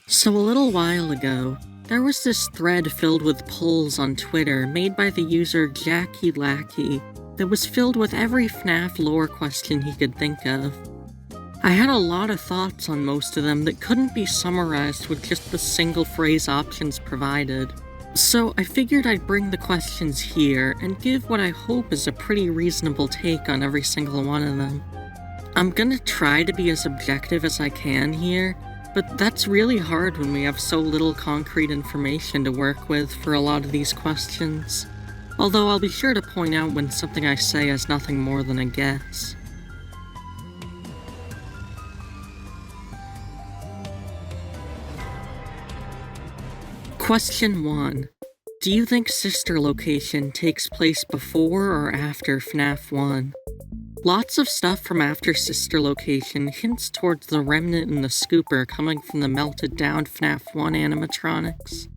So a little while ago, there was this thread filled with polls on Twitter made by the user Jackie Lackey that was filled with every FNAF lore question he could think of. I had a lot of thoughts on most of them that couldn't be summarized with just the single phrase options provided. So I figured I'd bring the questions here and give what I hope is a pretty reasonable take on every single one of them. I'm gonna try to be as objective as I can here, but that's really hard when we have so little concrete information to work with for a lot of these questions. Although I'll be sure to point out when something I say is nothing more than a guess. Question 1. Do you think Sister Location takes place before or after FNAF 1? Lots of stuff from after Sister Location hints towards the remnant in the scooper coming from the melted down FNAF 1 animatronics.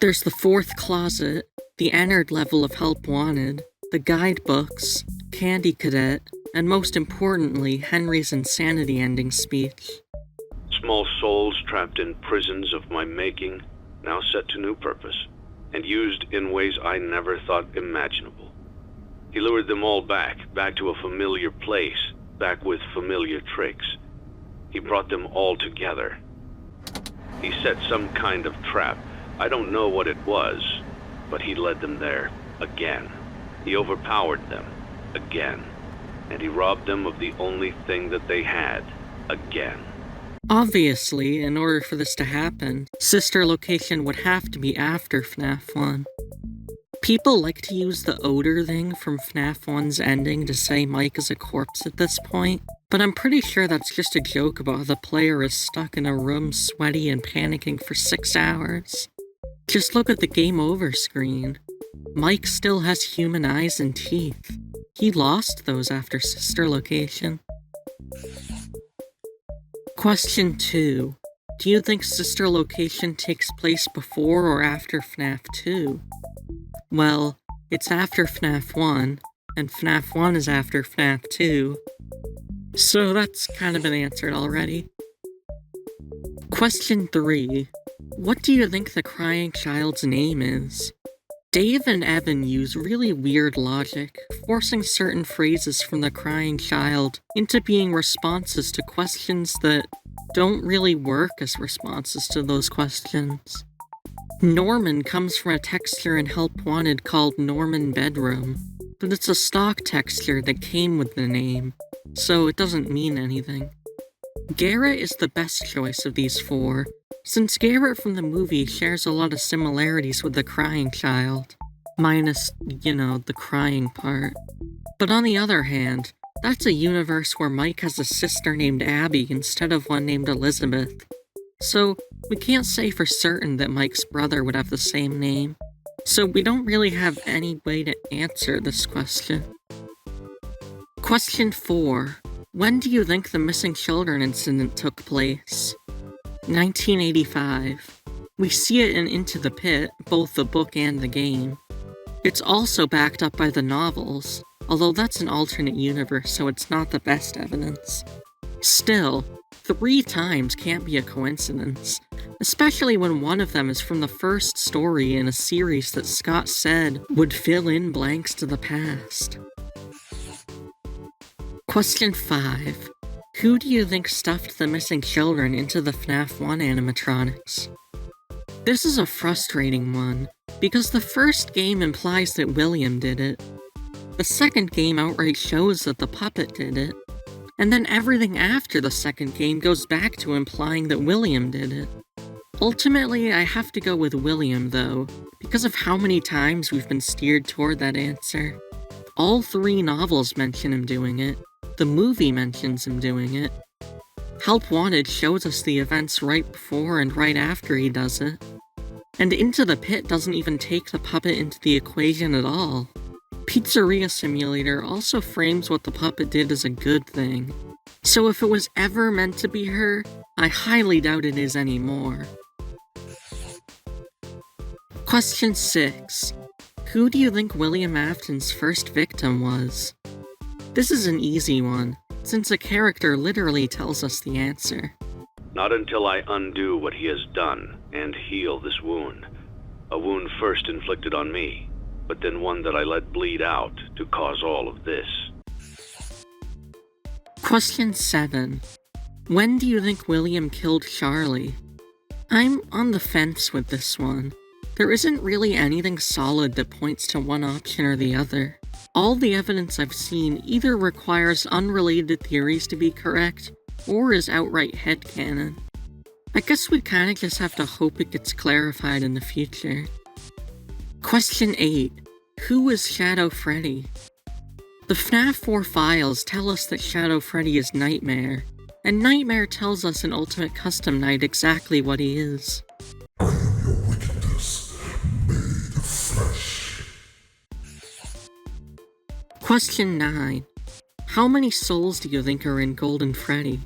There's the fourth closet, the Ennard level of Help Wanted, the guidebooks, Candy Cadet, and most importantly, Henry's insanity ending speech. Small souls trapped in prisons of my making, now set to new purpose, and used in ways I never thought imaginable. He lured them all back to a familiar place, back with familiar tricks. He brought them all together. He set some kind of trap. I don't know what it was, but he led them there, again. He overpowered them, again. And he robbed them of the only thing that they had, again. Obviously, in order for this to happen, Sister Location would have to be after FNAF 1. People like to use the odor thing from FNAF 1's ending to say Mike is a corpse at this point, but I'm pretty sure that's just a joke about how the player is stuck in a room sweaty and panicking for 6 hours. Just look at the game over screen. Mike still has human eyes and teeth. He lost those after Sister Location. Question 2. Do you think Sister Location takes place before or after FNAF 2? Well, it's after FNAF 1, and FNAF 1 is after FNAF 2. So that's kind of been answered already. Question 3. What do you think the crying child's name is? Dave and Evan use really weird logic, forcing certain phrases from the crying child into being responses to questions that don't really work as responses to those questions. Norman comes from a texture in Help Wanted called Norman Bedroom, but it's a stock texture that came with the name, so it doesn't mean anything. Garrett is the best choice of these four, since Garrett from the movie shares a lot of similarities with the crying child. Minus, the crying part. But on the other hand, that's a universe where Mike has a sister named Abby instead of one named Elizabeth. So, we can't say for certain that Mike's brother would have the same name. So we don't really have any way to answer this question. Question 4. When do you think the missing children incident took place? 1985. We see it in Into the Pit, both the book and the game. It's also backed up by the novels, although that's an alternate universe, so it's not the best evidence. Still, 3 times can't be a coincidence, especially when one of them is from the first story in a series that Scott said would fill in blanks to the past. Question 5. Who do you think stuffed the missing children into the FNAF 1 animatronics? This is a frustrating one, because the first game implies that William did it. The second game outright shows that the puppet did it. And then everything after the second game goes back to implying that William did it. Ultimately, I have to go with William, though, because of how many times we've been steered toward that answer. All 3 novels mention him doing it. The movie mentions him doing it. Help Wanted shows us the events right before and right after he does it. And Into the Pit doesn't even take the puppet into the equation at all. Pizzeria Simulator also frames what the puppet did as a good thing. So if it was ever meant to be her, I highly doubt it is anymore. Question 6. Who do you think William Afton's first victim was? This is an easy one, since a character literally tells us the answer. Not until I undo what he has done and heal this wound. A wound first inflicted on me, but then one that I let bleed out to cause all of this. Question 7. When do you think William killed Charlie? I'm on the fence with this one. There isn't really anything solid that points to one option or the other. All the evidence I've seen either requires unrelated theories to be correct, or is outright headcanon. I guess we kinda just have to hope it gets clarified in the future. Question 8. Who is Shadow Freddy? The FNAF 4 files tell us that Shadow Freddy is Nightmare, and Nightmare tells us in Ultimate Custom Night exactly what he is. I am your wickedness, made of flesh. Question 9. How many souls do you think are in Golden Freddy?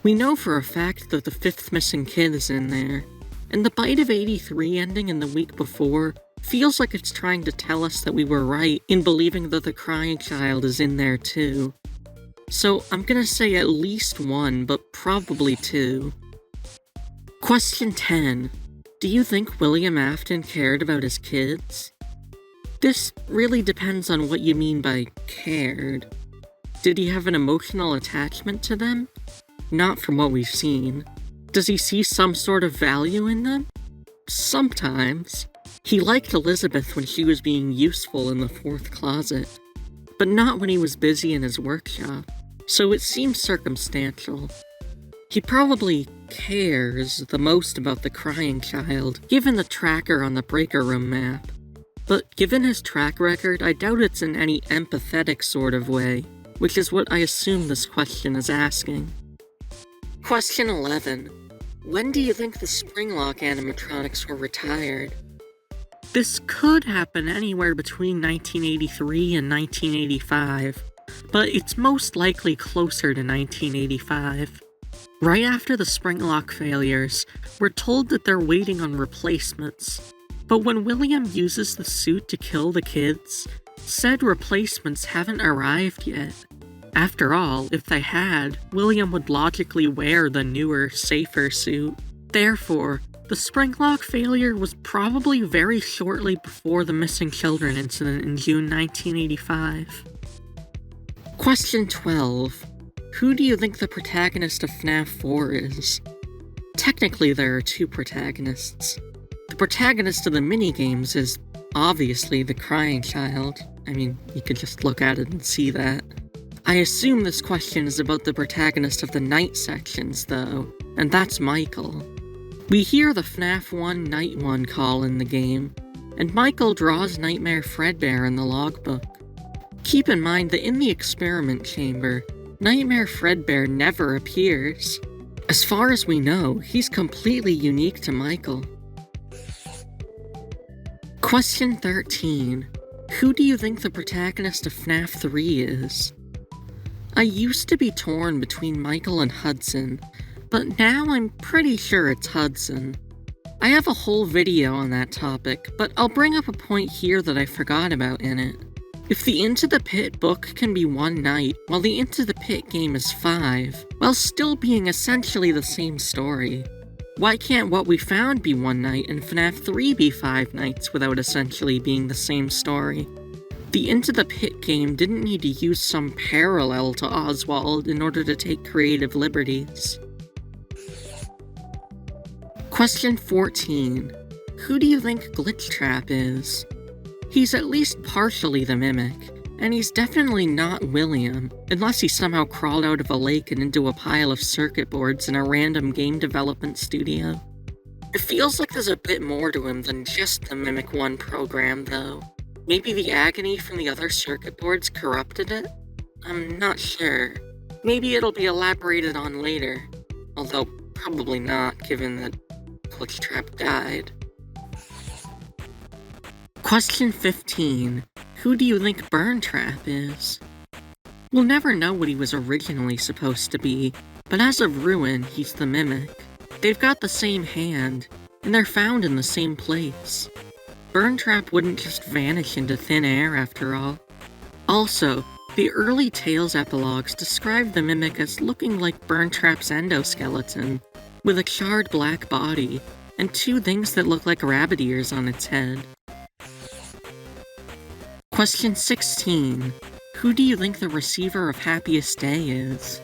We know for a fact that the 5th missing kid is in there, and the Bite of 83 ending in the week before feels like it's trying to tell us that we were right in believing that the crying child is in there too. So I'm gonna say at least 1, but probably 2. Question 10. Do you think William Afton cared about his kids? This really depends on what you mean by cared. Did he have an emotional attachment to them? Not from what we've seen. Does he see some sort of value in them? Sometimes. He liked Elizabeth when she was being useful in the 4th closet, but not when he was busy in his workshop, so it seems circumstantial. He probably cares the most about the crying child, given the tracker on the breaker room map. But given his track record, I doubt it's in any empathetic sort of way, which is what I assume this question is asking. Question 11. When do you think the Springlock animatronics were retired? This could happen anywhere between 1983 and 1985, but it's most likely closer to 1985. Right after the Springlock failures, we're told that they're waiting on replacements, but when William uses the suit to kill the kids, said replacements haven't arrived yet. After all, if they had, William would logically wear the newer, safer suit. Therefore, the Springlock failure was probably very shortly before the missing children incident in June 1985. Question 12. Who do you think the protagonist of FNAF 4 is? Technically, there are 2 protagonists. The protagonist of the minigames is obviously the crying child. I mean, you could just look at it and see that. I assume this question is about the protagonist of the night sections, though, and that's Michael. We hear the FNAF 1 Night 1 call in the game, and Michael draws Nightmare Fredbear in the logbook. Keep in mind that in the experiment chamber, Nightmare Fredbear never appears. As far as we know, he's completely unique to Michael. Question 13. Who do you think the protagonist of FNAF 3 is? I used to be torn between Michael and Hudson, but now I'm pretty sure it's Hudson. I have a whole video on that topic, but I'll bring up a point here that I forgot about in it. If the Into the Pit book can be 1 night, while the Into the Pit game is 5, while still being essentially the same story, why can't What We Found be 1 night and FNAF 3 be 5 nights without essentially being the same story? The Into the Pit game didn't need to use some parallel to Oswald in order to take creative liberties. Question 14. Who do you think Glitchtrap is? He's at least partially the Mimic, and he's definitely not William, unless he somehow crawled out of a lake and into a pile of circuit boards in a random game development studio. It feels like there's a bit more to him than just the Mimic 1 program, though. Maybe the agony from the other circuit boards corrupted it? I'm not sure. Maybe it'll be elaborated on later, although probably not, given that Glitchtrap died. Question 15. Who do you think Burntrap is? We'll never know what he was originally supposed to be, but as of Ruin, he's the Mimic. They've got the same hand, and they're found in the same place. Burntrap wouldn't just vanish into thin air after all. Also, the early Tales epilogues describe the Mimic as looking like Burntrap's endoskeleton, with a charred black body, and 2 things that look like rabbit ears on its head. Question 16. Who do you think the receiver of Happiest Day is?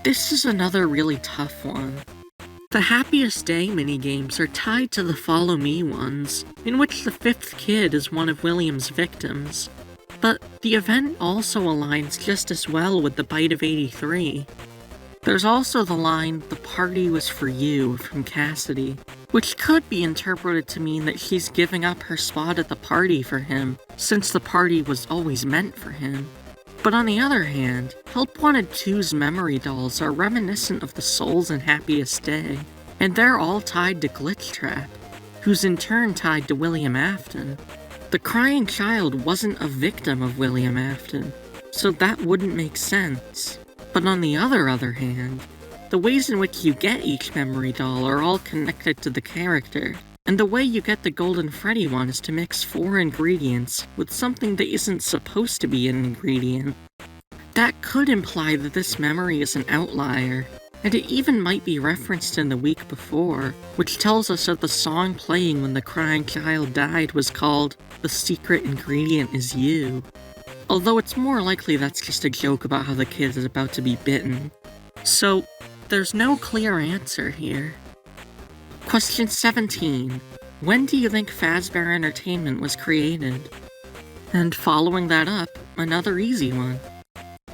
This is another really tough one. The Happiest Day minigames are tied to the Follow Me ones, in which the 5th kid is one of William's victims. But the event also aligns just as well with the Bite of 83. There's also the line, "The party was for you," from Cassidy, which could be interpreted to mean that she's giving up her spot at the party for him, since the party was always meant for him. But on the other hand, Help Wanted 2's memory dolls are reminiscent of the souls in Happiest Day, and they're all tied to Glitchtrap, who's in turn tied to William Afton. The crying child wasn't a victim of William Afton, so that wouldn't make sense. But on the other hand, the ways in which you get each memory doll are all connected to the character, and the way you get the Golden Freddy one is to mix 4 ingredients with something that isn't supposed to be an ingredient. That could imply that this memory is an outlier, and it even might be referenced in the week before, which tells us that the song playing when the crying child died was called "The Secret Ingredient Is You." Although it's more likely that's just a joke about how the kid is about to be bitten. So, there's no clear answer here. Question 17. When do you think Fazbear Entertainment was created? And following that up, another easy one.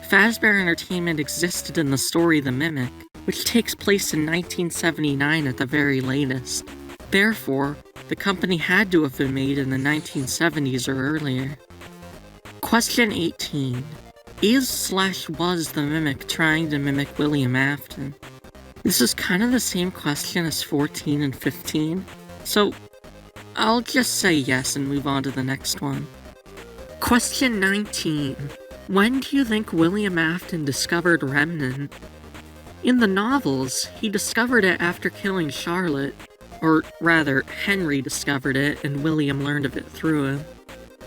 Fazbear Entertainment existed in the story The Mimic, which takes place in 1979 at the very latest. Therefore, the company had to have been made in the 1970s or earlier. Question 18. Is/was the Mimic trying to mimic William Afton? This is kind of the same question as 14 and 15, so I'll just say yes and move on to the next one. Question 19. When do you think William Afton discovered Remnant? In the novels, he discovered it after killing Charlotte, or rather, Henry discovered it and William learned of it through him.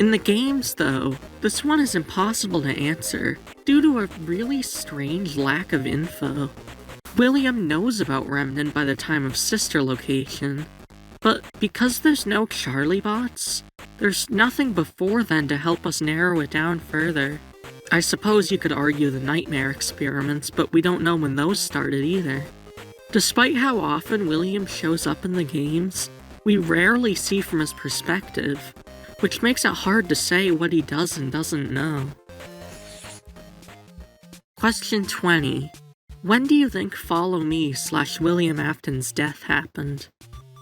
In the games, though, this one is impossible to answer, due to a really strange lack of info. William knows about Remnant by the time of Sister Location, but because there's no Charlie bots, there's nothing before then to help us narrow it down further. I suppose you could argue the Nightmare experiments, but we don't know when those started either. Despite how often William shows up in the games, we rarely see from his perspective, which makes it hard to say what he does and doesn't know. Question 20. When do you think Follow Me/William Afton's death happened?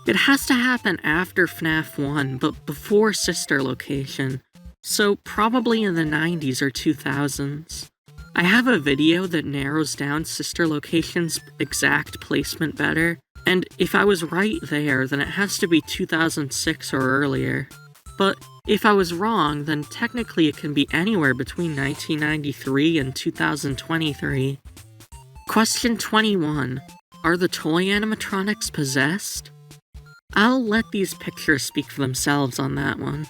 It has to happen after FNAF 1, but before Sister Location, so probably in the 90s or 2000s. I have a video that narrows down Sister Location's exact placement better, and if I was right there, then it has to be 2006 or earlier. But if I was wrong, then technically it can be anywhere between 1993 and 2023. Question 21. Are the toy animatronics possessed? I'll let these pictures speak for themselves on that one.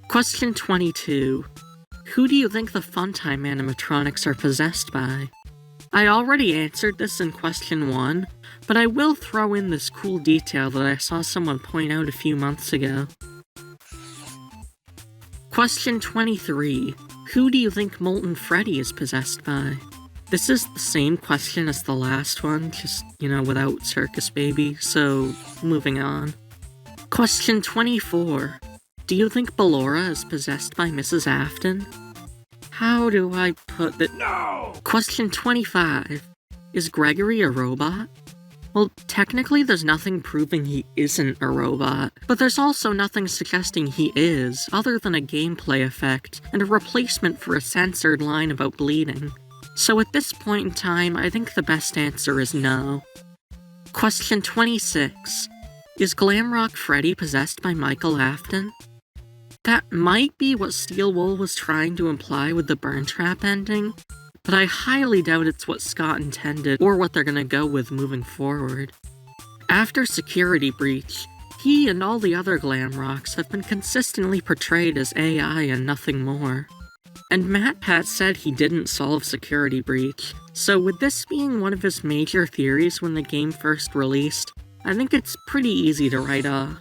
Question 22. Who do you think the Funtime animatronics are possessed by? I already answered this in question 1, but I will throw in this cool detail that I saw someone point out a few months ago. Question 23. Who do you think Molten Freddy is possessed by? This is the same question as the last one, just, without Circus Baby, so moving on. Question 24. Do you think Ballora is possessed by Mrs. Afton? How do I put that? No! Question 25. Is Gregory a robot? Well, technically there's nothing proving he isn't a robot, but there's also nothing suggesting he is, other than a gameplay effect, and a replacement for a censored line about bleeding. So at this point in time, I think the best answer is no. Question 26. Is Glamrock Freddy possessed by Michael Afton? That might be what Steel Wool was trying to imply with the Burntrap ending, but I highly doubt it's what Scott intended or what they're gonna go with moving forward. After Security Breach, He and all the other Glamrocks have been consistently portrayed as AI and nothing more. And MatPat said he didn't solve Security Breach, so with this being one of his major theories when the game first released, I think it's pretty easy to write off.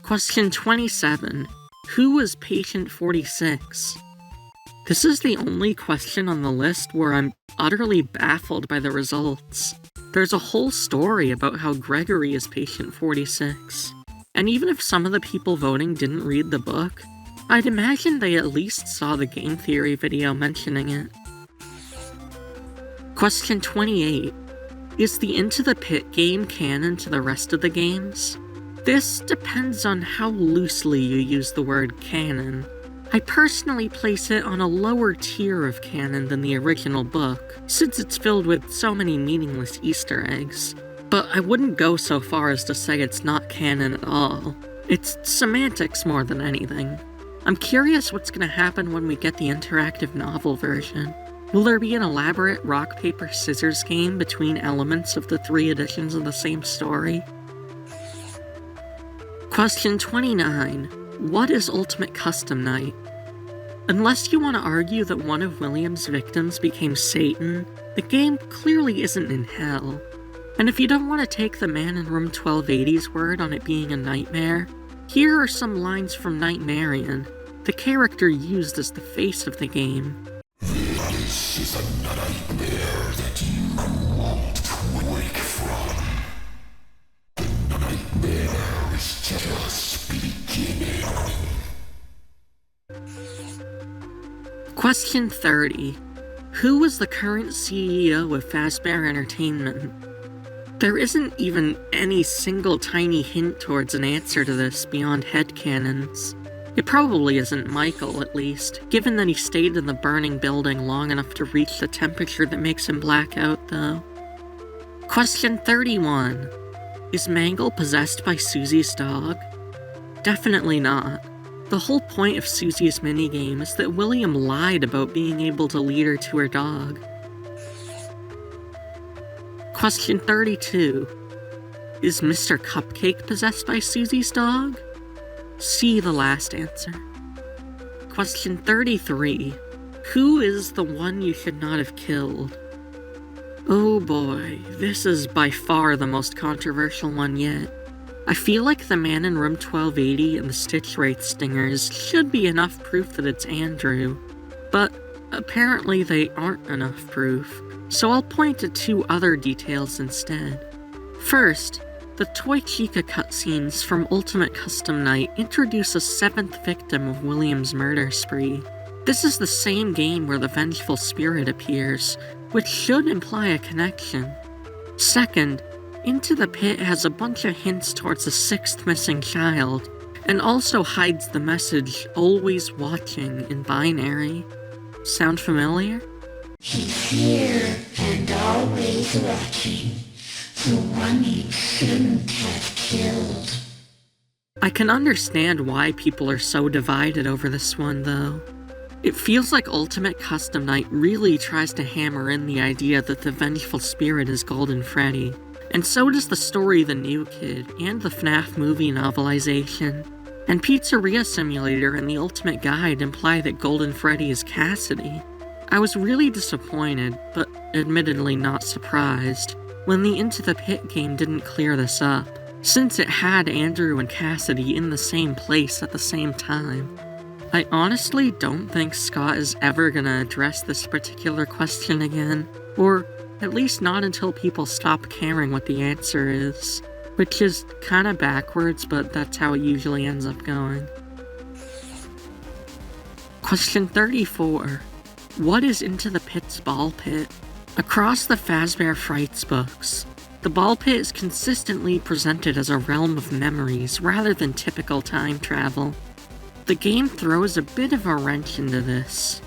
Question 27. Who was Patient 46? This is the only question on the list where I'm utterly baffled by the results. There's a whole story about how Gregory is Patient 46. And even if some of the people voting didn't read the book, I'd imagine they at least saw the game theory video mentioning it. Question 28. Is the Into the Pit game canon to the rest of the games? This depends on how loosely you use the word canon. I personally place it on a lower tier of canon than the original book, since it's filled with so many meaningless Easter eggs. But I wouldn't go so far as to say it's not canon at all. It's semantics more than anything. I'm curious what's gonna happen when we get the interactive novel version. Will there be an elaborate rock, paper, scissors game between elements of the 3 editions of the same story? Question 29. What is Ultimate Custom Night? Unless you want to argue that one of William's victims became Satan, the game clearly isn't in hell. And if you don't want to take the man in room 1280's word on it being a nightmare, here are some lines from Nightmarion, the character used as the face of the game. This is a nightmare that you won't wake from. The nightmare is just beginning. Question 30. Who was the current CEO of Fazbear Entertainment? There isn't even any single tiny hint towards an answer to this beyond headcanons. It probably isn't Michael, at least, given that he stayed in the burning building long enough to reach the temperature that makes him black out, though. Question 31. Is Mangle possessed by Susie's dog? Definitely not. The whole point of Susie's minigame is that William lied about being able to lead her to her dog. Question 32. Is Mr. Cupcake possessed by Susie's dog? See the last answer. Question 33. Who is the one you should not have killed? Oh boy, this is by far the most controversial one yet. I feel like the man in room 1280 and the Stitchwraith stingers should be enough proof that it's Andrew, but apparently they aren't enough proof, so I'll point to 2 other details instead. First, the Toy Chica cutscenes from Ultimate Custom Night introduce a 7th victim of William's murder spree. This is the same game where the vengeful spirit appears, which should imply a connection. Second, Into the Pit has a bunch of hints towards a 6th missing child, and also hides the message "always watching" in binary. Sound familiar? He's here and always watching, the one you shouldn't have killed. I can understand why people are so divided over this one, though. It feels like Ultimate Custom Night really tries to hammer in the idea that the vengeful spirit is Golden Freddy, and so does the story The New Kid and the FNAF movie novelization. And Pizzeria Simulator and the Ultimate Guide imply that Golden Freddy is Cassidy. I was really disappointed, but admittedly not surprised, when the Into the Pit game didn't clear this up, since it had Andrew and Cassidy in the same place at the same time. I honestly don't think Scott is ever gonna address this particular question again, or at least not until people stop caring what the answer is, which is kinda backwards, but that's how it usually ends up going. Question 34. What is Into the Pit's ball pit? Across the Fazbear Frights books, the ball pit is consistently presented as a realm of memories rather than typical time travel. The game throws a bit of a wrench into this,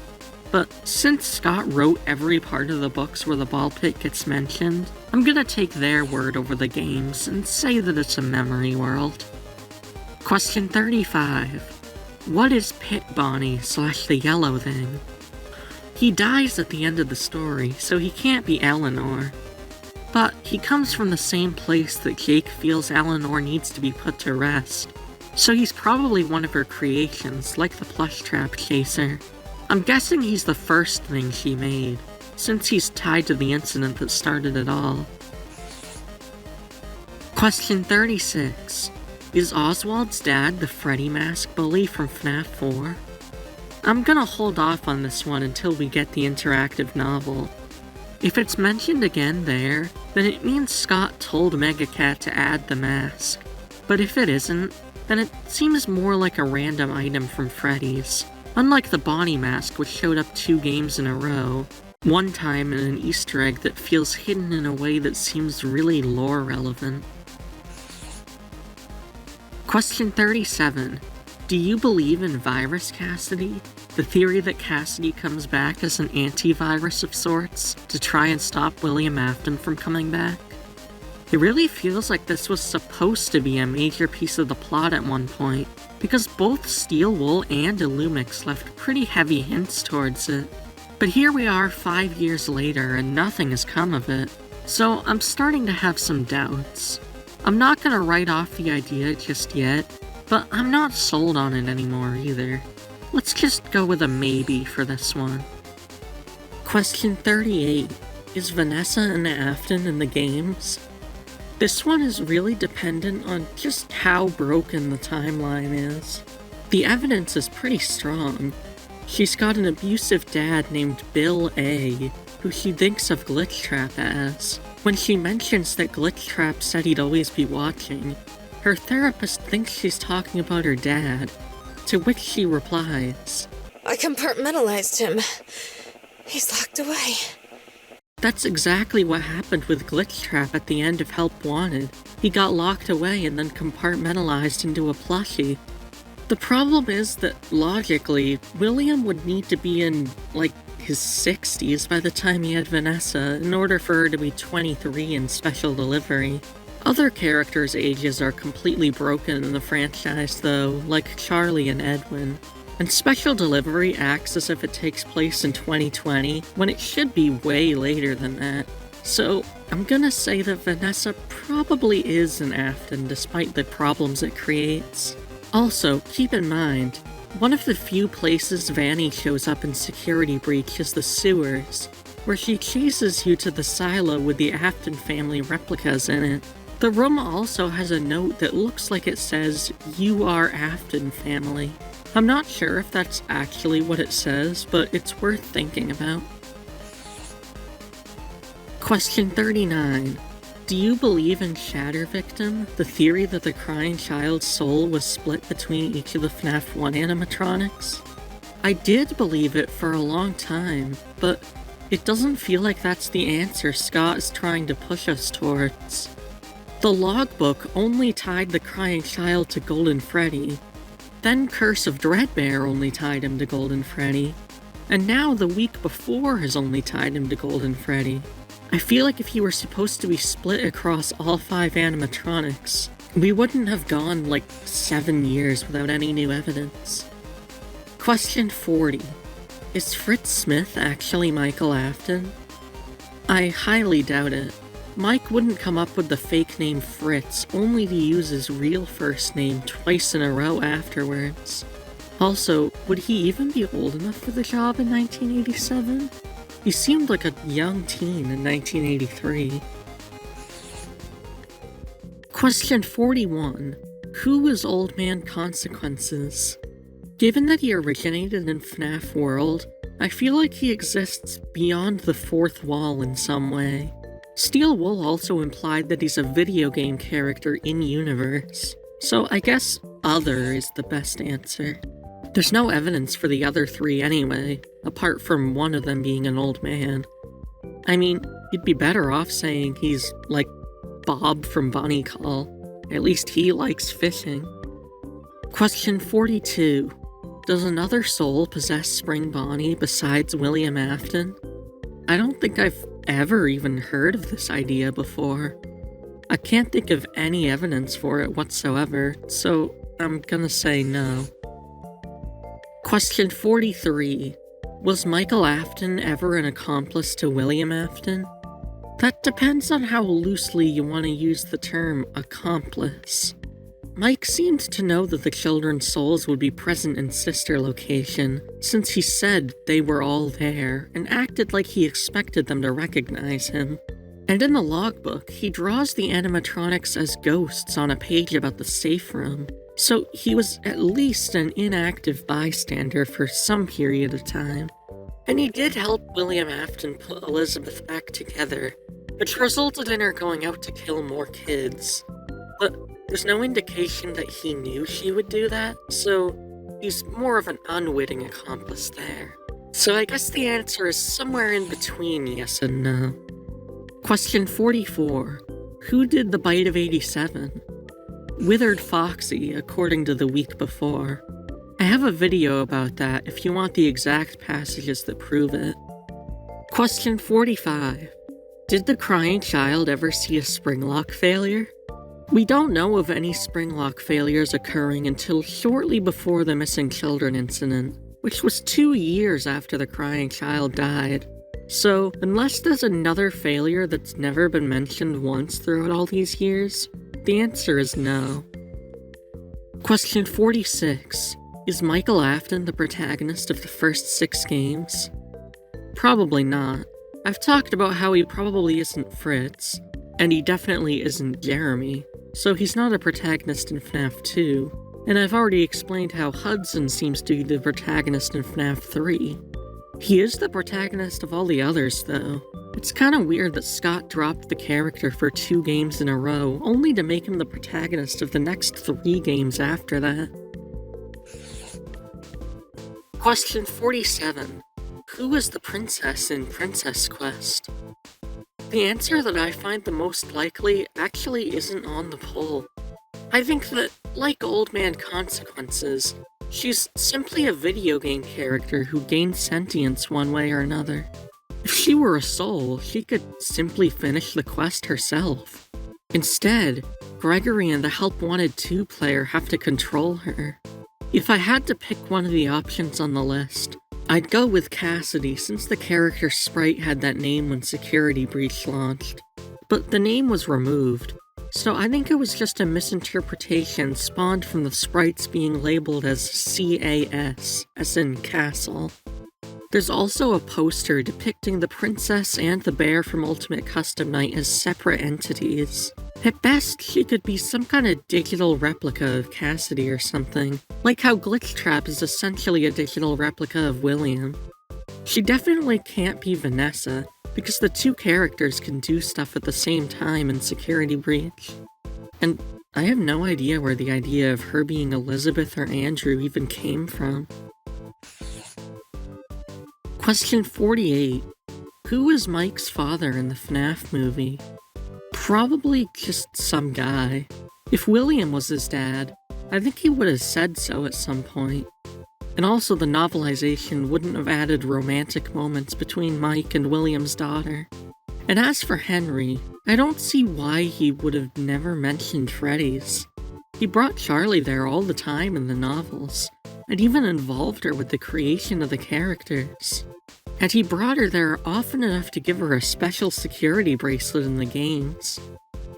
but since Scott wrote every part of the books where the ball pit gets mentioned, I'm gonna take their word over the game's and say that it's a memory world. Question 35. What is Pit Bonnie / the yellow thing? He dies at the end of the story, so he can't be Eleanor. But he comes from the same place that Jake feels Eleanor needs to be put to rest. So he's probably one of her creations, like the plush trap chaser. I'm guessing he's the first thing she made, since he's tied to the incident that started it all. Question 36. Is Oswald's dad the Freddy mask bully from FNAF 4? I'm gonna hold off on this one until we get the interactive novel. If it's mentioned again there, then it means Scott told Megacat to add the mask. But if it isn't, then it seems more like a random item from Freddy's. Unlike the Bonnie mask, which showed up 2 games in a row, one time in an Easter egg that feels hidden in a way that seems really lore relevant. Question 37. Do you believe in VirusCassidy? The theory that Cassidy comes back as an antivirus of sorts to try and stop William Afton from coming back? It really feels like this was supposed to be a major piece of the plot at one point, because both Steel Wool and Illumix left pretty heavy hints towards it. But here we are 5 years later and nothing has come of it, so I'm starting to have some doubts. I'm not gonna write off the idea just yet, but I'm not sold on it anymore either. Let's just go with a maybe for this one. Question 38. Is Vanessa and Afton in the games? This one is really dependent on just how broken the timeline is. The evidence is pretty strong. She's got an abusive dad named Bill A, who she thinks of Glitchtrap as. When she mentions that Glitchtrap said he'd always be watching, her therapist thinks she's talking about her dad, to which she replies, I compartmentalized him. He's locked away. That's exactly what happened with Glitchtrap at the end of Help Wanted. He got locked away and then compartmentalized into a plushie. The problem is that, logically, William would need to be in, his 60s by the time he had Vanessa in order for her to be 23 in Special Delivery. Other characters' ages are completely broken in the franchise, though, like Charlie and Edwin. And Special Delivery acts as if it takes place in 2020, when it should be way later than that. So, I'm gonna say that Vanessa probably is an Afton despite the problems it creates. Also, keep in mind, one of the few places Vanny shows up in Security Breach is the sewers, where she chases you to the silo with the Afton family replicas in it. The room also has a note that looks like it says, "You are Afton family." I'm not sure if that's actually what it says, but it's worth thinking about. Question 39. Do you believe in ShatterVictim, the theory that the crying child's soul was split between each of the FNAF 1 animatronics? I did believe it for a long time, but it doesn't feel like that's the answer Scott is trying to push us towards. The logbook only tied the crying child to Golden Freddy, then Curse of Dreadbear only tied him to Golden Freddy, and now the week before has only tied him to Golden Freddy. I feel like if he were supposed to be split across all 5 animatronics, we wouldn't have gone 7 years without any new evidence. Question 40. Is Fritz Smith actually Michael Afton? I highly doubt it. Mike wouldn't come up with the fake name Fritz only to use his real first name twice in a row afterwards. Also, would he even be old enough for the job in 1987? He seemed like a young teen in 1983. Question 41. Who is Old Man Consequences? Given that he originated in FNAF World, I feel like he exists beyond the 4th wall in some way. Steel Wool also implied that he's a video game character in-universe, so I guess other is the best answer. There's no evidence for the other 3 anyway, apart from one of them being an old man. I mean, you'd be better off saying he's like Bob from Bonnie Call. At least he likes fishing. Question 42. Does another soul possess Spring Bonnie besides William Afton? I don't think I've ever even heard of this idea before. I can't think of any evidence for it whatsoever, so I'm gonna say no. Question 43. Was Michael Afton ever an accomplice to William Afton? That depends on how loosely you want to use the term accomplice. Mike seemed to know that the children's souls would be present in Sister Location, since he said they were all there, and acted like he expected them to recognize him. And in the logbook, he draws the animatronics as ghosts on a page about the safe room, so he was at least an inactive bystander for some period of time. And he did help William Afton put Elizabeth back together, which resulted in her going out to kill more kids. But there's no indication that he knew she would do that, so he's more of an unwitting accomplice there. So I guess the answer is somewhere in between yes and no. Question 44. Who did the bite of 87? Withered Foxy, according to the week before. I have a video about that if you want the exact passages that prove it. Question 45. Did the crying child ever see a springlock failure? We don't know of any springlock failures occurring until shortly before the missing children incident, which was 2 years after the crying child died. So, unless there's another failure that's never been mentioned once throughout all these years, the answer is no. Question 46. Is Michael Afton the protagonist of the first 6 games? Probably not. I've talked about how he probably isn't Fritz, and he definitely isn't Jeremy, so he's not a protagonist in FNAF 2, and I've already explained how Hudson seems to be the protagonist in FNAF 3. He is the protagonist of all the others, though. It's kinda weird that Scott dropped the character for 2 games in a row, only to make him the protagonist of the next 3 games after that. Question 47. Who is the princess in Princess Quest? The answer that I find the most likely actually isn't on the poll. I think that, like Old Man Consequences, she's simply a video game character who gains sentience one way or another. If she were a soul, she could simply finish the quest herself. Instead, Gregory and the Help Wanted 2 player have to control her. If I had to pick one of the options on the list, I'd go with Cassidy since the character sprite had that name when Security Breach launched. But the name was removed, so I think it was just a misinterpretation spawned from the sprites being labeled as CAS, as in castle. There's also a poster depicting the princess and the bear from Ultimate Custom Night as separate entities. At best, she could be some kind of digital replica of Cassidy or something, like how Glitchtrap is essentially a digital replica of William. She definitely can't be Vanessa, because the 2 characters can do stuff at the same time in Security Breach. And I have no idea where the idea of her being Elizabeth or Andrew even came from. Question 48. Who is Mike's father in the FNAF movie? Probably just some guy. If William was his dad, I think he would have said so at some point. And also the novelization wouldn't have added romantic moments between Mike and William's daughter. And as for Henry, I don't see why he would have never mentioned Freddy's. He brought Charlie there all the time in the novels, and even involved her with the creation of the characters. And he brought her there often enough to give her a special security bracelet in the games.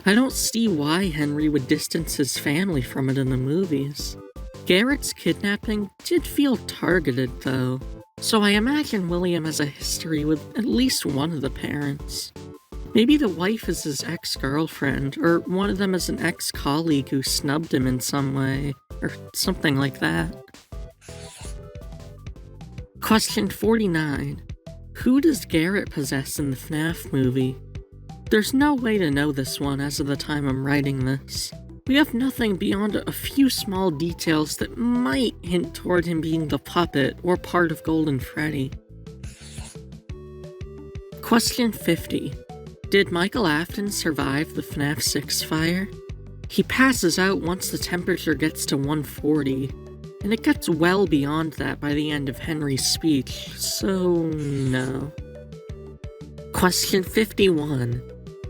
I don't see why Henry would distance his family from it in the movies. Garrett's kidnapping did feel targeted though, so I imagine William has a history with at least one of the parents. Maybe the wife is his ex-girlfriend, or one of them is an ex-colleague who snubbed him in some way, or something like that. Question 49. Who does Garrett possess in the FNAF movie? There's no way to know this one as of the time I'm writing this. We have nothing beyond a few small details that might hint toward him being the puppet or part of Golden Freddy. Question 50. Did Michael Afton survive the FNAF 6 fire? He passes out once the temperature gets to 140. And it gets well beyond that by the end of Henry's speech, so no. Question 51.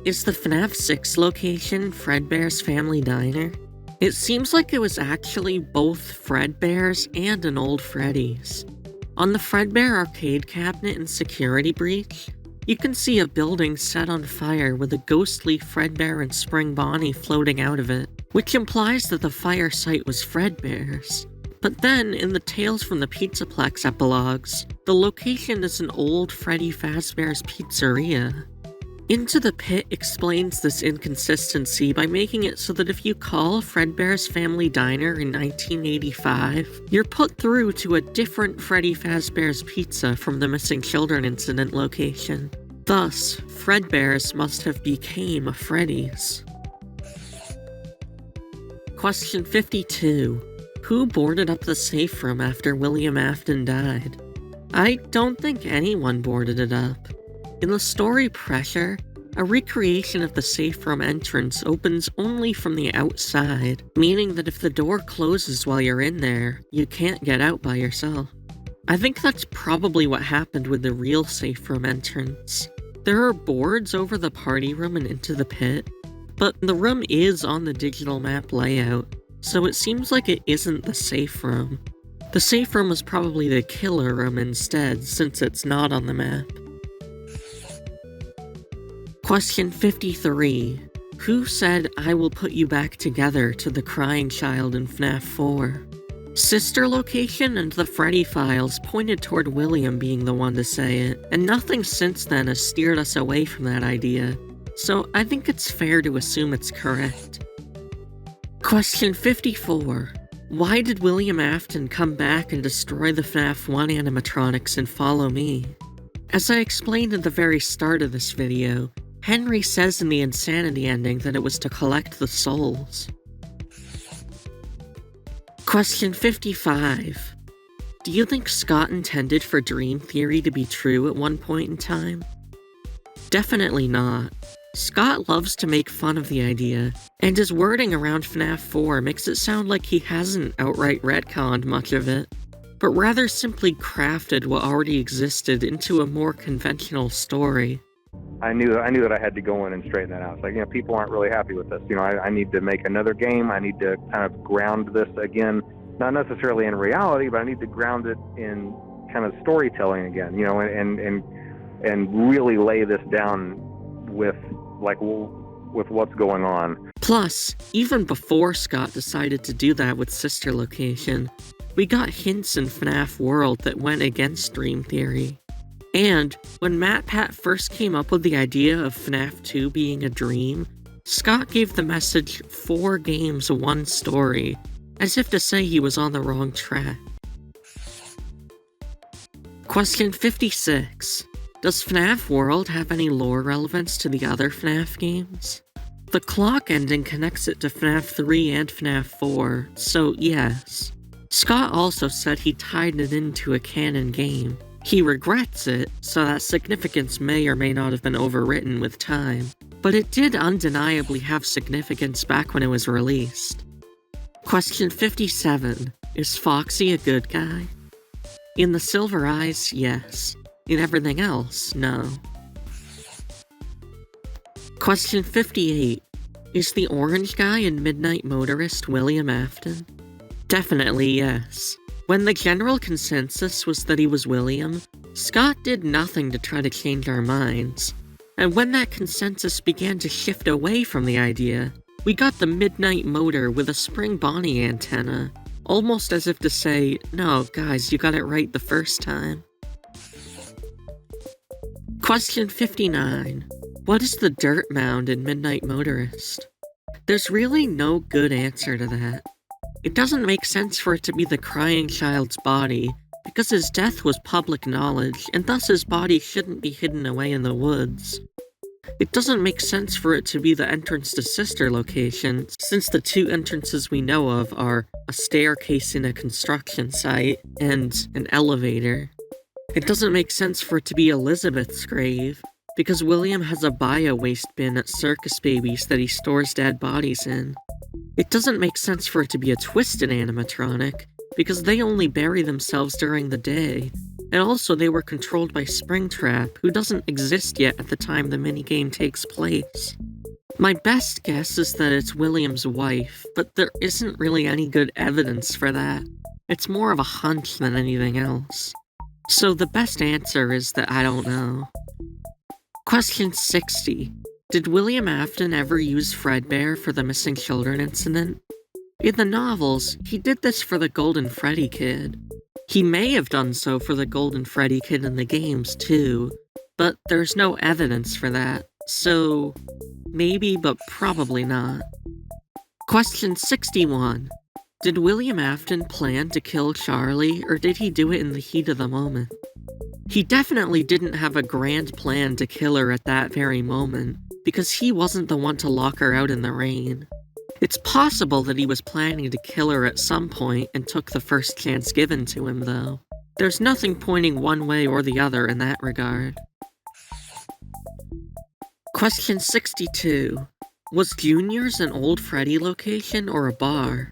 Is the FNAF 6 location Fredbear's family diner? It seems like it was actually both Fredbear's and an old Freddy's. On the Fredbear arcade cabinet in Security Breach, You can see a building set on fire with a ghostly Fredbear and Spring Bonnie floating out of it, which implies that the fire site was Fredbear's. But then, in the Tales from the Pizzaplex epilogues, the location is an old Freddy Fazbear's pizzeria. Into the Pit explains this inconsistency by making it so that if you call Fredbear's Family Diner in 1985, you're put through to a different Freddy Fazbear's Pizza from the Missing Children incident location. Thus, Fredbear's must have became a Freddy's. Question 52. Who boarded up the safe room after William Afton died? I don't think anyone boarded it up. In the story Pressure, a recreation of the safe room entrance opens only from the outside, meaning that if the door closes while you're in there, you can't get out by yourself. I think that's probably what happened with the real safe room entrance. There are boards over the party room and into the pit, but the room is on the digital map layout, so it seems like it isn't the safe room. The safe room was probably the killer room instead, since it's not on the map. Question 53. Who said "I will put you back together" to the crying child in FNAF 4? Sister Location and the Freddy files pointed toward William being the one to say it, and nothing since then has steered us away from that idea, so I think it's fair to assume it's correct. Question 54. Why did William Afton come back and destroy the FNAF 1 animatronics and follow me? As I explained at the very start of this video, Henry says in the Insanity ending that it was to collect the souls. Question 55. Do you think Scott intended for Dream Theory to be true at one point in time? Definitely not. Scott loves to make fun of the idea, and his wording around FNAF 4 makes it sound like he hasn't outright retconned much of it, but rather simply crafted what already existed into a more conventional story. I knew that I had to go in and straighten that out. It's like, people aren't really happy with this. I need to make another game. I need to kind of ground this again, not necessarily in reality, but I need to ground it in kind of storytelling again, and really lay this down with what's going on. Plus, even before Scott decided to do that with Sister Location, we got hints in FNAF World that went against Dream Theory. And when MatPat first came up with the idea of FNAF 2 being a dream, Scott gave the message 4 games, 1 story, as if to say he was on the wrong track. Question 56. Does FNAF World have any lore relevance to the other FNAF games? The clock ending connects it to FNAF 3 and FNAF 4, so yes. Scott also said he tied it into a canon game. He regrets it, so that significance may or may not have been overwritten with time, but it did undeniably have significance back when it was released. Question 57. Is Foxy a good guy? In the Silver Eyes, yes. In everything else, no. Question 58. Is the orange guy in Midnight Motorist William Afton? Definitely yes. When the general consensus was that he was William, Scott did nothing to try to change our minds. And when that consensus began to shift away from the idea, we got the Midnight Motor with a Spring Bonnie antenna, almost as if to say, no, guys, you got it right the first time. Question 59. What is the dirt mound in Midnight Motorist? There's really no good answer to that. It doesn't make sense for it to be the crying child's body, because his death was public knowledge, and thus his body shouldn't be hidden away in the woods. It doesn't make sense for it to be the entrance to Sister Location, since the 2 entrances we know of are a staircase in a construction site and an elevator. It doesn't make sense for it to be Elizabeth's grave, because William has a bio-waste bin at Circus Babies that he stores dead bodies in. It doesn't make sense for it to be a Twisted animatronic, because they only bury themselves during the day, and also they were controlled by Springtrap, who doesn't exist yet at the time the minigame takes place. My best guess is that it's William's wife, but there isn't really any good evidence for that. It's more of a hunch than anything else. So the best answer is that I don't know. Question 60. Did William Afton ever use Fredbear for the missing children incident? In the novels, he did this for the Golden Freddy Kid. He may have done so for the Golden Freddy Kid in the games, too, but there's no evidence for that, so maybe, but probably not. Question 61. Did William Afton plan to kill Charlie, or did he do it in the heat of the moment? He definitely didn't have a grand plan to kill her at that very moment, because he wasn't the one to lock her out in the rain. It's possible that he was planning to kill her at some point and took the first chance given to him, though. There's nothing pointing one way or the other in that regard. Question 62. Was Junior's an old Freddy location or a bar?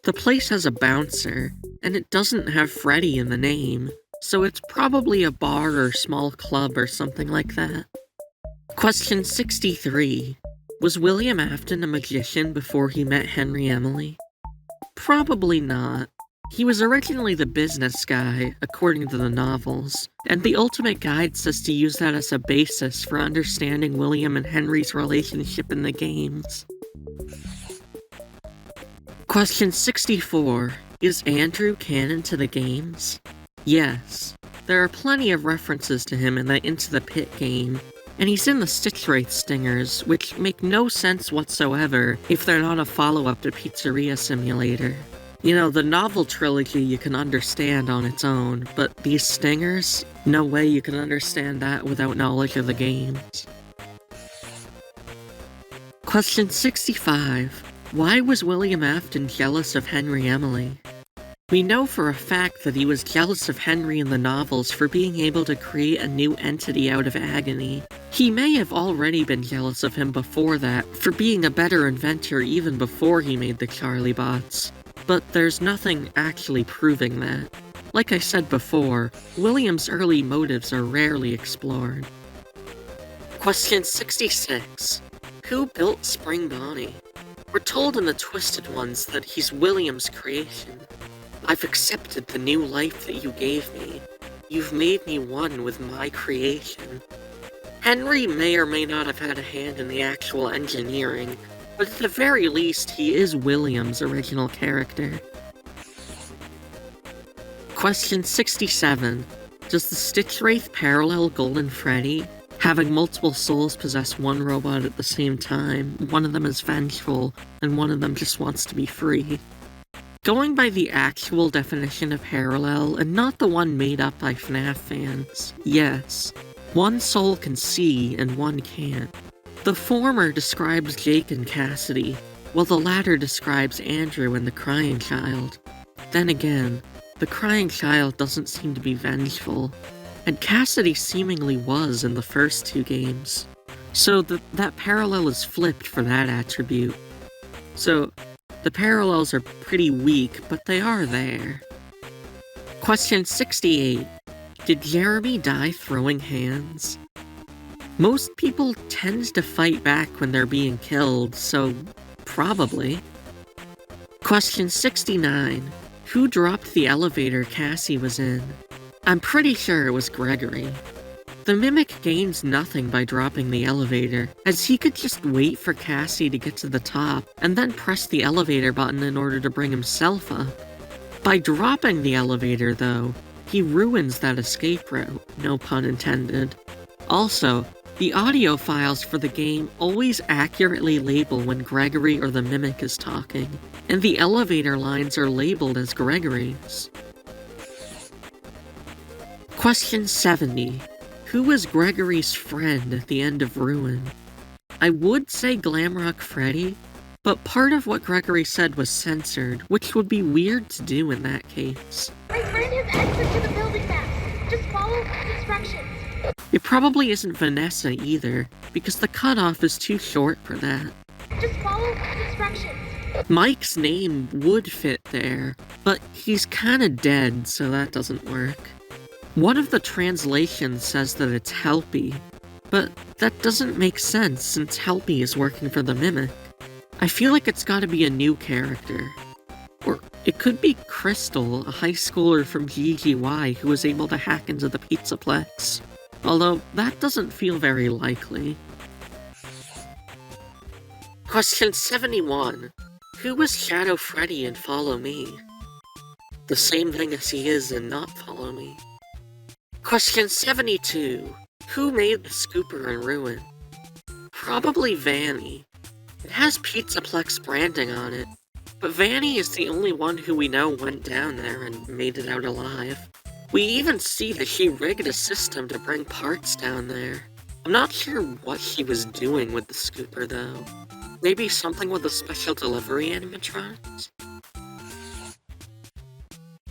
The place has a bouncer, and it doesn't have Freddy in the name, so it's probably a bar or small club or something like that. Question 63. Was William Afton a magician before he met Henry Emily? Probably not. He was originally the business guy, according to the novels, and the Ultimate Guide says to use that as a basis for understanding William and Henry's relationship in the games. Question 64. Is Andrew canon to the games? Yes. There are plenty of references to him in the Into the Pit game, and he's in the Stitchwraith stingers, which make no sense whatsoever if they're not a follow-up to Pizzeria Simulator. You know, the novel trilogy you can understand on its own, but these stingers, no way you can understand that without knowledge of the games. Question 65. Why was William Afton jealous of Henry Emily? We know for a fact that he was jealous of Henry in the novels for being able to create a new entity out of agony. He may have already been jealous of him before that, for being a better inventor even before he made the Charlie bots. But there's nothing actually proving that. Like I said before, William's early motives are rarely explored. Question 66. Who built Spring Bonnie? We're told in the Twisted Ones that he's William's creation. I've accepted the new life that you gave me. You've made me one with my creation. Henry may or may not have had a hand in the actual engineering, but at the very least, he is William's original character. Question 67. Does the Stitchwraith parallel Golden Freddy? Having multiple souls possess one robot at the same time, one of them is vengeful, and one of them just wants to be free. Going by the actual definition of parallel, and not the one made up by FNAF fans, yes, one soul can see and one can't. The former describes Jake and Cassidy, while the latter describes Andrew and the Crying Child. Then again, the Crying Child doesn't seem to be vengeful, and Cassidy seemingly was in the first two games. So that parallel is flipped for that attribute. So, the parallels are pretty weak, but they are there. Question 68. Did Jeremy die throwing hands? Most people tend to fight back when they're being killed, so probably. Question 69. Who dropped the elevator Cassie was in? I'm pretty sure it was Gregory. The Mimic gains nothing by dropping the elevator, as he could just wait for Cassie to get to the top, and then press the elevator button in order to bring himself up. By dropping the elevator, though, he ruins that escape route, no pun intended. Also, the audio files for the game always accurately label when Gregory or the Mimic is talking, and the elevator lines are labeled as Gregory's. Question 70. Who was Gregory's friend at the end of Ruin? I would say Glamrock Freddy, but part of what Gregory said was censored, which would be weird to do in that case. My friend has access to the building map. Just follow instructions. It probably isn't Vanessa either, because the cutoff is too short for that. Just follow instructions. Mike's name would fit there, but he's kinda dead, so that doesn't work. One of the translations says that it's Helpy, but that doesn't make sense since Helpy is working for the Mimic. I feel like it's gotta be a new character. Or it could be Crystal, a high schooler from GGY who was able to hack into the Pizzaplex. although that doesn't feel very likely. Question 71. Who was Shadow Freddy in Follow Me? The same thing as he is in Not Follow Me. Question 72. Who made the scooper in Ruin? Probably Vanny. It has Pizzaplex branding on it, but Vanny is the only one who we know went down there and made it out alive. We even see that she rigged a system to bring parts down there. I'm not sure what she was doing with the scooper though. Maybe something with the special delivery animatronics?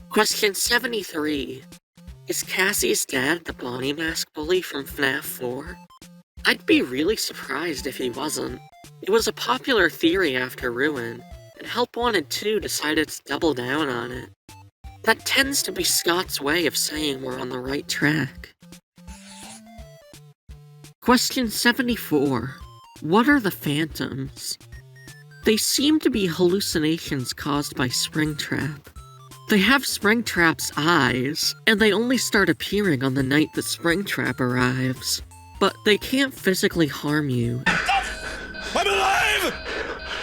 Question 73. Is Cassie's dad the Bonnie Mask bully from FNAF 4? I'd be really surprised if he wasn't. It was a popular theory after Ruin, and Help Wanted 2 decided to double down on it. That tends to be Scott's way of saying we're on the right track. Question 74. What are the phantoms? They seem to be hallucinations caused by Springtrap. They have Springtrap's eyes, and they only start appearing on the night that Springtrap arrives. But they can't physically harm you. I'm alive!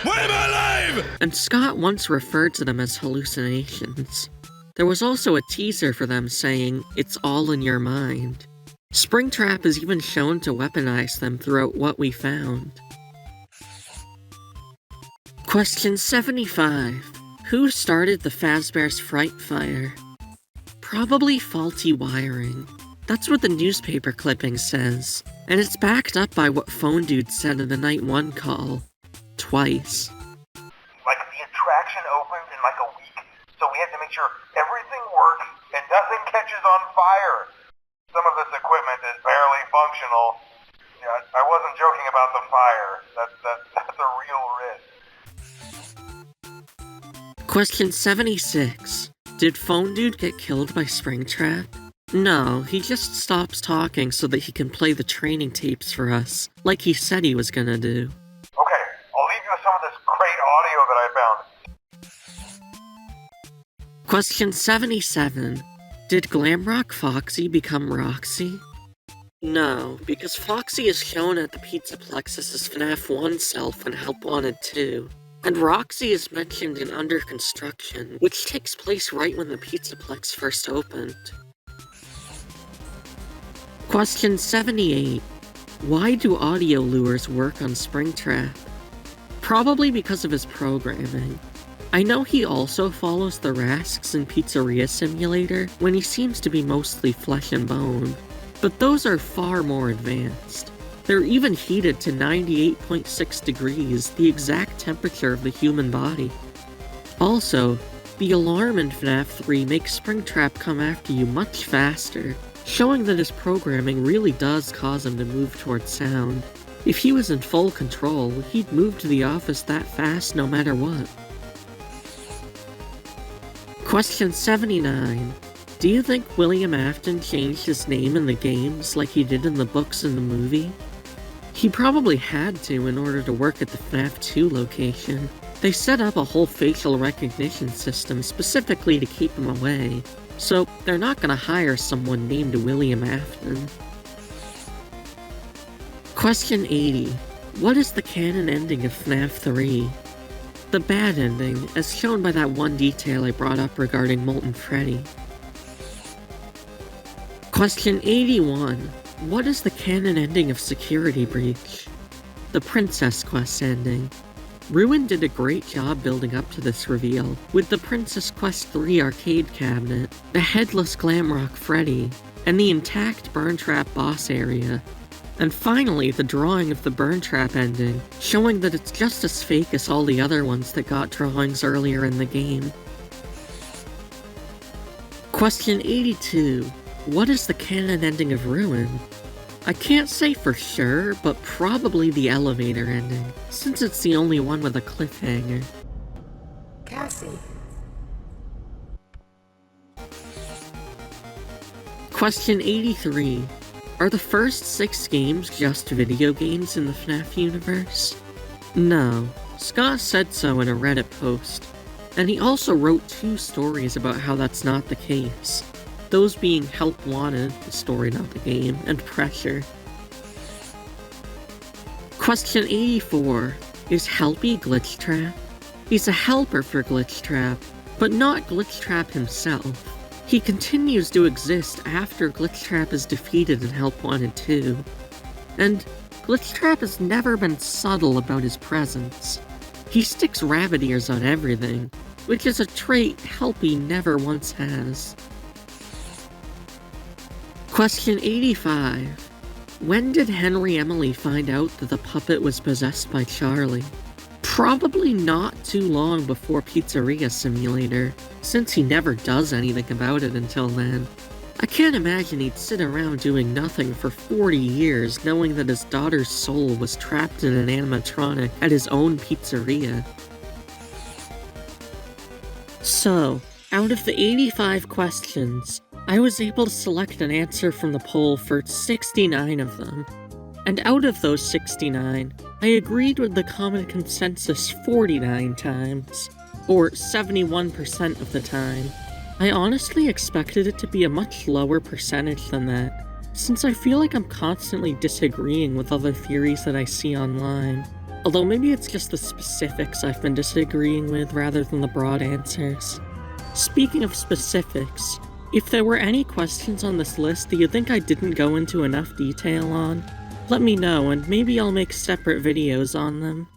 Why am I alive? And Scott once referred to them as hallucinations. There was also a teaser for them saying, "It's all in your mind." Springtrap is even shown to weaponize them throughout What We Found. Question 75. Who started the Fazbear's Fright fire? Probably faulty wiring. That's what the newspaper clipping says, and it's backed up by what Phone Dude said in the Night 1 call. Twice. Like, the attraction opens in like a week, so we have to make sure everything works and nothing catches on fire. Some of this equipment is barely functional. Yeah, I wasn't joking about the fire. That's a real risk. Question 76. Did Phone Dude get killed by Springtrap? No, he just stops talking so that he can play the training tapes for us, like he said he was gonna do. Okay, I'll leave you with some of this great audio that I found. Question 77. Did Glamrock Foxy become Roxy? No, because Foxy is shown at the Pizzaplex as his FNAF 1 self in Help Wanted 2. And Roxy is mentioned in Under Construction, which takes place right when the Pizzaplex first opened. Question 78. Why do audio lures work on Springtrap? Probably because of his programming. I know he also follows the Rasks in Pizzeria Simulator when he seems to be mostly flesh and bone, but those are far more advanced. They're even heated to 98.6 degrees, the exact temperature of the human body. Also, the alarm in FNAF 3 makes Springtrap come after you much faster, showing that his programming really does cause him to move towards sound. If he was in full control, he'd move to the office that fast no matter what. Question 79. Do you think William Afton changed his name in the games like he did in the books and the movie? He probably had to in order to work at the FNAF 2 location. They set up a whole facial recognition system specifically to keep him away, so they're not gonna hire someone named William Afton. Question 80. What is the canon ending of FNAF 3? The bad ending, as shown by that one detail I brought up regarding Molten Freddy. Question 81. What is the canon ending of Security Breach? The Princess Quest ending. Ruin did a great job building up to this reveal, with the Princess Quest 3 arcade cabinet, the headless Glamrock Freddy, and the intact Burntrap boss area. And finally, the drawing of the Burntrap ending, showing that it's just as fake as all the other ones that got drawings earlier in the game. Question 82. What is the canon ending of Ruin? I can't say for sure, but probably the elevator ending, since it's the only one with a cliffhanger. Cassie. Question 83. Are the first 6 games just video games in the FNAF universe? No. Scott said so in a Reddit post, and he also wrote 2 stories about how that's not the case. those being Help Wanted, the story not the game, and Pressure. Question 84. Is Helpy Glitchtrap? He's a helper for Glitchtrap, but not Glitchtrap himself. He continues to exist after Glitchtrap is defeated in Help Wanted 2. And Glitchtrap has never been subtle about his presence. He sticks rabbit ears on everything, which is a trait Helpy never once has. Question 85. When did Henry Emily find out that the puppet was possessed by Charlie? Probably not too long before Pizzeria Simulator, since he never does anything about it until then. I can't imagine he'd sit around doing nothing for 40 years knowing that his daughter's soul was trapped in an animatronic at his own pizzeria. So, out of the 85 questions, I was able to select an answer from the poll for 69 of them. And out of those 69, I agreed with the common consensus 49 times, or 71% of the time. I honestly expected it to be a much lower percentage than that, since I feel like I'm constantly disagreeing with other theories that I see online. Although maybe it's just the specifics I've been disagreeing with rather than the broad answers. Speaking of specifics, if there were any questions on this list that you think I didn't go into enough detail on, let me know and maybe I'll make separate videos on them.